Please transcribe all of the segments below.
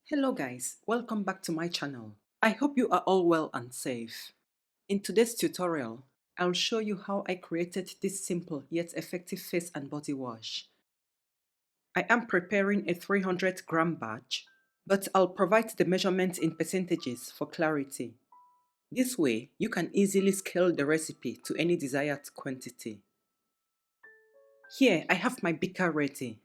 Hello guys, welcome back to my channel. I hope you are all well and safe. In today's tutorial, I'll show you how I created this simple yet effective face and body wash. I am preparing a 300-gram batch, but I'll provide the measurements in percentages for clarity. This way, you can easily scale the recipe to any desired quantity. Here, I have my beaker ready.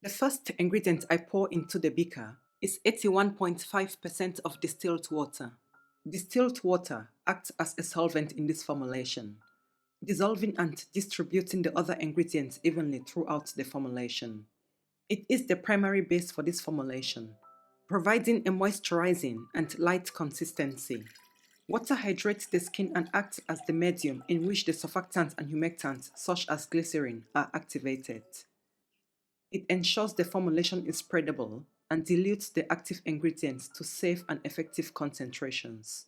The first ingredient I pour into the beaker is 81.5% of distilled water. Distilled water acts as a solvent in this formulation, dissolving and distributing the other ingredients evenly throughout the formulation. It is the primary base for this formulation, providing a moisturizing and light consistency. Water hydrates the skin and acts as the medium in which the surfactants and humectants, such as glycerin, are activated. It ensures the formulation is spreadable and dilutes the active ingredients to safe and effective concentrations.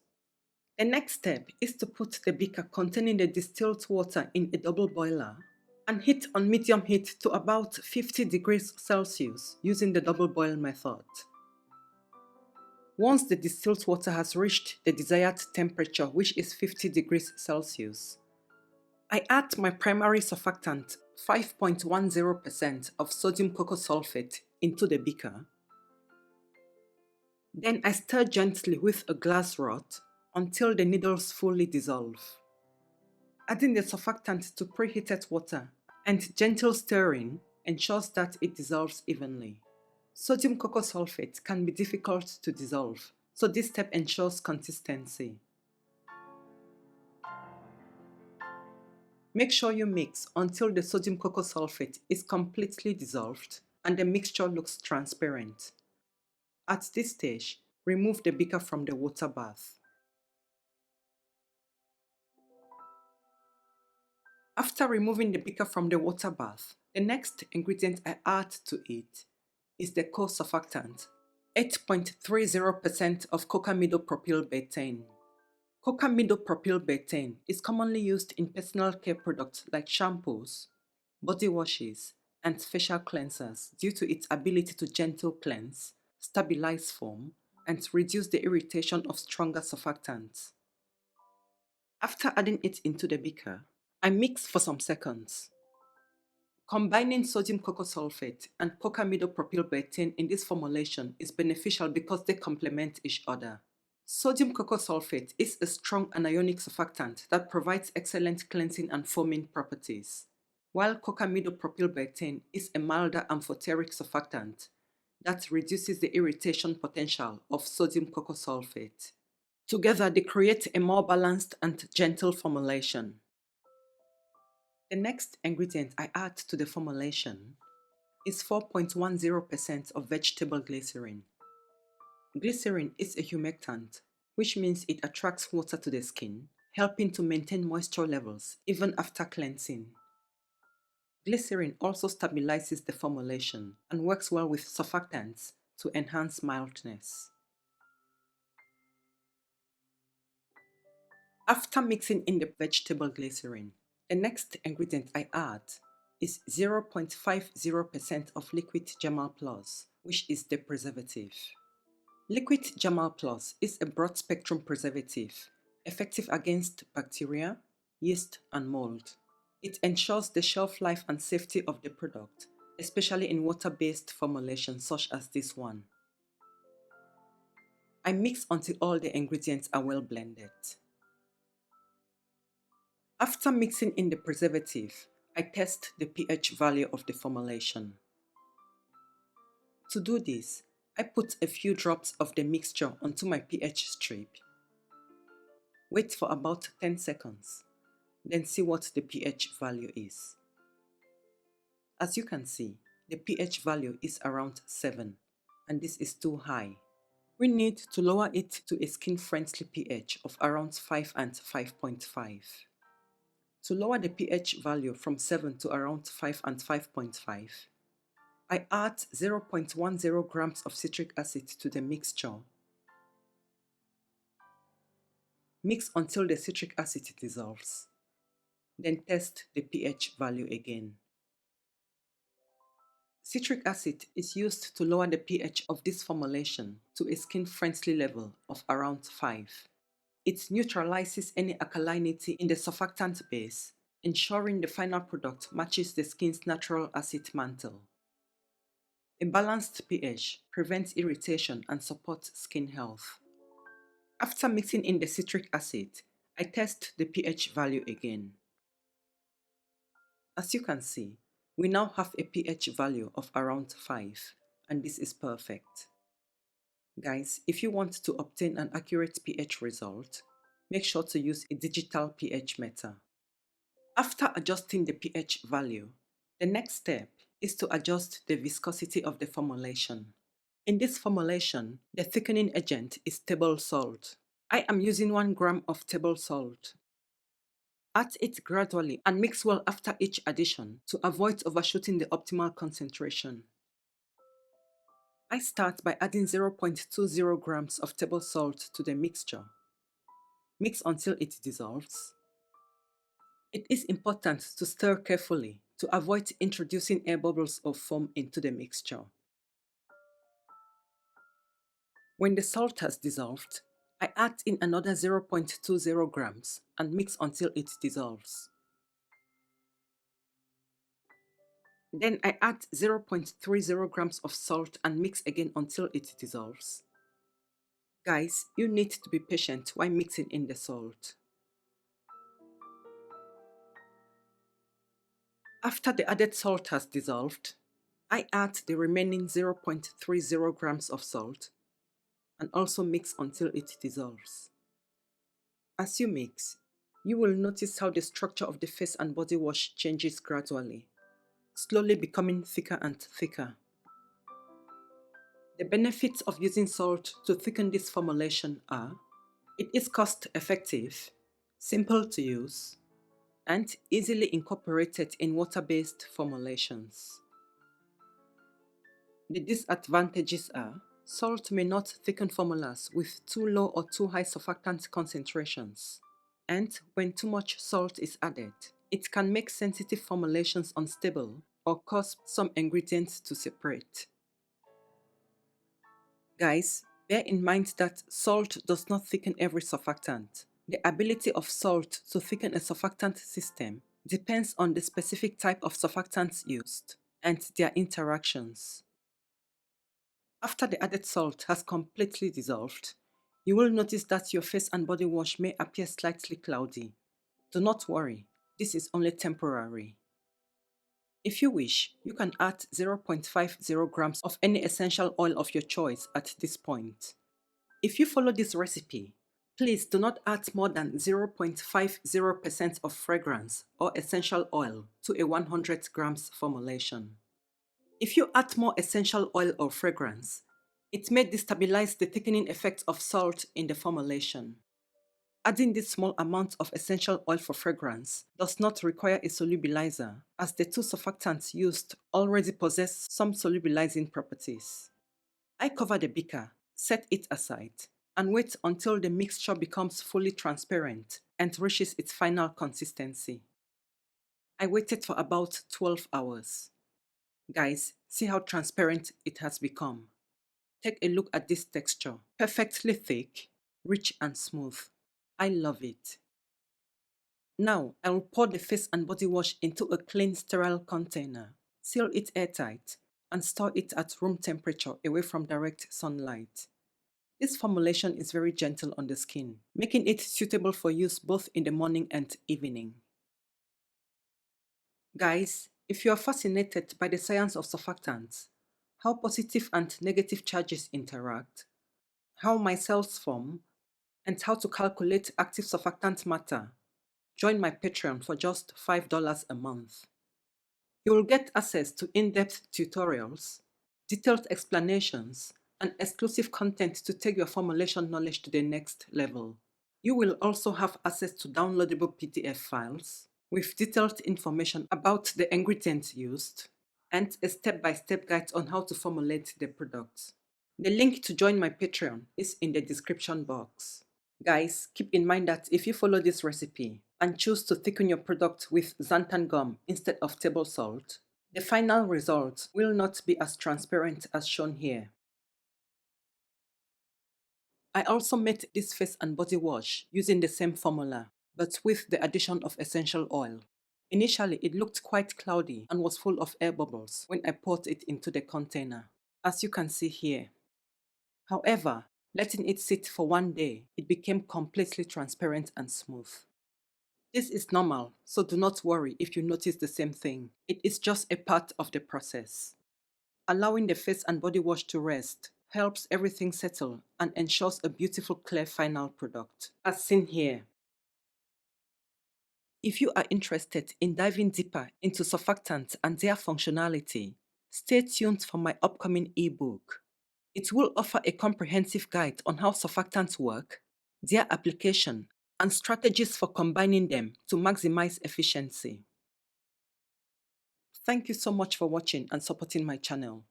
The next step is to put the beaker containing the distilled water in a double boiler and heat on medium heat to about 50 degrees Celsius using the double boil method. Once the distilled water has reached the desired temperature, which is 50 degrees Celsius, I add my primary surfactant, 5.10% of sodium cocoa sulfate, into the beaker. Then I stir gently with a glass rod until the needles fully dissolve. Adding the surfactant to preheated water and gentle stirring ensures that it dissolves evenly. Sodium cocoa sulfate can be difficult to dissolve, so this step ensures consistency. Make sure you mix until the sodium cocoa sulfate is completely dissolved and the mixture looks transparent. At this stage, remove the beaker from the water bath. After removing the beaker from the water bath, the next ingredient I add to it is the co-surfactant, 8.30% of cocamidopropylbetaine. Cocamidopropylbetaine is commonly used in personal care products like shampoos, body washes, and facial cleansers due to its ability to gently cleanse, stabilize foam, and reduce the irritation of stronger surfactants. After adding it into the beaker, I mix for some seconds. Combining sodium cocoa sulfate and cocamidopropylbetaine in this formulation is beneficial because they complement each other. Sodium cocoa sulfate is a strong anionic surfactant that provides excellent cleansing and foaming properties, while cocamidopropylbetaine is a milder amphoteric surfactant that reduces the irritation potential of sodium cocoa sulfate. Together, they create a more balanced and gentle formulation. The next ingredient I add to the formulation is 4.10% of vegetable glycerin. Glycerin is a humectant, which means it attracts water to the skin, helping to maintain moisture levels even after cleansing. Glycerin also stabilizes the formulation and works well with surfactants to enhance mildness. After mixing in the vegetable glycerin, the next ingredient I add is 0.50% of liquid Jamal Plus, which is the preservative. Liquid Jamal Plus is a broad-spectrum preservative, effective against bacteria, yeast, and mold. It ensures the shelf life and safety of the product, especially in water-based formulations such as this one. I mix until all the ingredients are well blended. After mixing in the preservative, I test the pH value of the formulation. To do this, I put a few drops of the mixture onto my pH strip. Wait for about 10 seconds, then see what the pH value is. As you can see, the pH value is around 7, and this is too high. We need to lower it to a skin-friendly pH of around 5 and 5.5. To lower the pH value from 7 to around 5 and 5.5, I add 0.10 grams of citric acid to the mixture. Mix until the citric acid dissolves. Then test the pH value again. Citric acid is used to lower the pH of this formulation to a skin-friendly level of around 5. It neutralizes any alkalinity in the surfactant base, ensuring the final product matches the skin's natural acid mantle. A balanced pH prevents irritation and supports skin health. After mixing in the citric acid, I test the pH value again. As you can see, we now have a pH value of around 5, and this is perfect. Guys, if you want to obtain an accurate pH result, make sure to use a digital pH meter. After adjusting the pH value, the next step is to adjust the viscosity of the formulation. In this formulation, the thickening agent is table salt. I am using 1 gram of table salt. Add it gradually and mix well after each addition to avoid overshooting the optimal concentration. I start by adding 0.20 grams of table salt to the mixture. Mix until it dissolves. It is important to stir carefully to avoid introducing air bubbles or foam into the mixture. When the salt has dissolved, I add in another 0.20 grams and mix until it dissolves. Then I add 0.30 grams of salt and mix again until it dissolves. Guys, you need to be patient while mixing in the salt. After the added salt has dissolved, I add the remaining 0.30 grams of salt and also mix until it dissolves. As you mix, you will notice how the structure of the face and body wash changes gradually, slowly becoming thicker and thicker. The benefits of using salt to thicken this formulation are: it is cost-effective, simple to use, and easily incorporated in water-based formulations. The disadvantages are: salt may not thicken formulas with too low or too high surfactant concentrations, and when too much salt is added, it can make sensitive formulations unstable or cause some ingredients to separate. Guys, bear in mind that salt does not thicken every surfactant. The ability of salt to thicken a surfactant system depends on the specific type of surfactants used and their interactions. After the added salt has completely dissolved, you will notice that your face and body wash may appear slightly cloudy. Do not worry, this is only temporary. If you wish, you can add 0.50 grams of any essential oil of your choice at this point. If you follow this recipe, please do not add more than 0.50% of fragrance or essential oil to a 100 grams formulation. If you add more essential oil or fragrance, it may destabilize the thickening effect of salt in the formulation. Adding this small amount of essential oil for fragrance does not require a solubilizer, as the 2 surfactants used already possess some solubilizing properties. I cover the beaker, set it aside, and wait until the mixture becomes fully transparent and reaches its final consistency. I waited for about 12 hours. Guys, see how transparent it has become. Take a look at this texture, perfectly thick, rich and smooth. I love it. Now, I will pour the face and body wash into a clean, sterile container, seal it airtight, and store it at room temperature away from direct sunlight. This formulation is very gentle on the skin, making it suitable for use both in the morning and evening. Guys, if you are fascinated by the science of surfactants, how positive and negative charges interact, how micelles form, and how to calculate active surfactant matter, join my Patreon for just $5 a month. You will get access to in-depth tutorials, detailed explanations, and exclusive content to take your formulation knowledge to the next level. You will also have access to downloadable PDF files with detailed information about the ingredients used and a step-by-step guide on how to formulate the product. The link to join my Patreon is in the description box. Guys, keep in mind that if you follow this recipe and choose to thicken your product with xanthan gum instead of table salt, The final result will not be as transparent as shown here. I also made this face and body wash using the same formula, but with the addition of essential oil. Initially, it looked quite cloudy and was full of air bubbles when I poured it into the container, as you can see here. However, letting it sit for 1 day, it became completely transparent and smooth. This is normal, so do not worry if you notice the same thing. It is just a part of the process. Allowing the face and body wash to rest helps everything settle and ensures a beautiful clear final product, as seen here. If you are interested in diving deeper into surfactants and their functionality, stay tuned for my upcoming ebook. It will offer a comprehensive guide on how surfactants work, their application, and strategies for combining them to maximize efficiency. Thank you so much for watching and supporting my channel.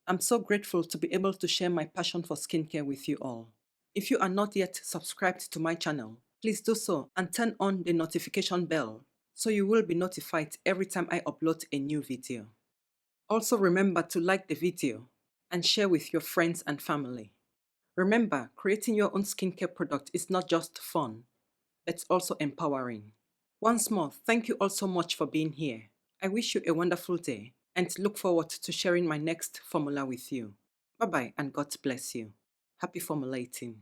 I'm so grateful to be able to share my passion for skincare with you all. If you are not yet subscribed to my channel, please do so and turn on the notification bell so you will be notified every time I upload a new video. Also remember to like the video and share with your friends and family. Remember, creating your own skincare product is not just fun, it's also empowering. Once more, thank you all so much for being here. I wish you a wonderful day and look forward to sharing my next formula with you. Bye-bye and God bless you. Happy formulating.